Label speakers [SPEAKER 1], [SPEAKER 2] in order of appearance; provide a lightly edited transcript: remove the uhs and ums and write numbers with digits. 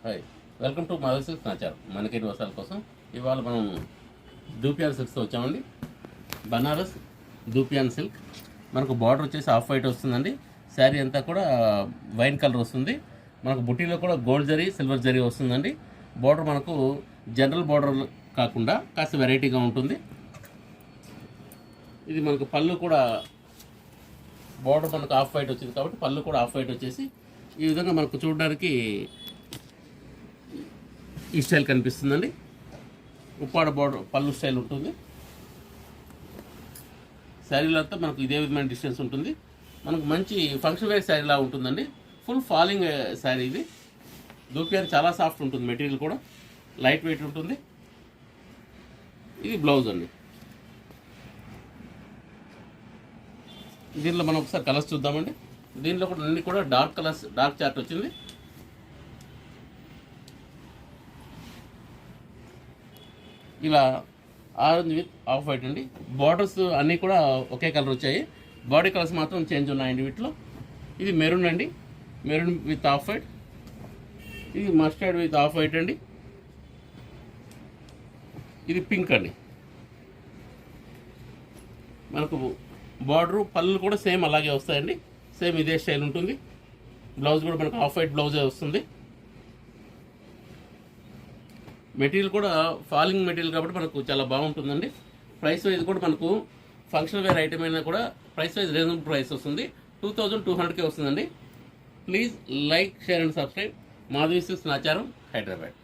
[SPEAKER 1] Hi, welcome to Madhav Silks Nacharam. మనకేటి వసాల కోసం ఇవాళ మనం దూపియాన్ సిల్క్స్తో వచ్చామండి. Banaras dupion silk. మనకు బార్డర్ వచ్చేసి ఆఫ్ వైట్ వస్తుందండి. శారీ అంతా కూడా వైన్ కలర్ వస్తుంది. మనకు బుట్టీలో కూడా గోల్డ్ జరీ, సిల్వర్ జరీ వస్తుందండి. బార్డర్ మనకు జనరల్ బార్డర్ కాకుండా కాస్త వెరైటీగా ఉంటుంది. ఇది మనకు పళ్ళు కూడా బార్డర్ మనకు ఆఫ్ వైట్ వచ్చింది కాబట్టి పళ్ళు కూడా ఆఫ్ వైట్ వచ్చేసి ఈ విధంగా మనకు చూడడానికి ఈ స్టైల్ కనిపిస్తుందండి. ఉప్పాడ బార్డర్ పళ్ళు స్టైల్ ఉంటుంది. శారీలో అంతా మనకు ఇదే విధమైన డిస్టెన్స్ ఉంటుంది. మనకు మంచి ఫంక్షన్ వేర్ శారీలా ఉంటుందండి. ఫుల్ ఫాలింగ్ శారీ ఇది. దూపియాన్ చాలా సాఫ్ట్ ఉంటుంది. మెటీరియల్ కూడా లైట్ వెయిట్ ఉంటుంది. ఇది బ్లౌజ్ అండి. దీనిలో మనం ఒకసారి కలర్స్ చూద్దామండి. దీనిలో కూడా అన్ని కూడా డార్క్ కలర్స్, డార్క్ చార్ట్ వచ్చింది. ఇలా ఆరెంజ్ విత్ ఆఫ్ వైట్ అండి. బార్డర్స్ అన్నీ కూడా ఒకే కలర్ వచ్చాయి. బాడీ కలర్స్ మాత్రం చేంజ్ ఉన్నాయండి వీటిలో. ఇది మెరూన్ అండి, మెరూన్ విత్ ఆఫ్ వైట్. ఇది మస్టర్డ్ విత్ ఆఫ్ వైట్ అండి. ఇది పింక్ అండి. మనకు బార్డరు పళ్ళు కూడా సేమ్ అలాగే వస్తాయండి. సేమ్ ఇదే స్టైల్ ఉంటుంది. బ్లౌజ్ కూడా మనకు ఆఫ్ వైట్ బ్లౌజే వస్తుంది. మెటీరియల్ కూడా ఫాలింగ్ మెటీరియల్ కాబట్టి మనకు చాలా బాగుంటుందండి. ప్రైస్ వైజ్ కూడా మనకు ఫంక్షన్ వేర్ ఐటమ్ అయినా కూడా ప్రైస్ వైజ్ రీజనబుల్ ప్రైస్ వస్తుంది. 2200కే వస్తుందండి. Please like, share and subscribe. Madhavi silks Nacharam, Hyderabad.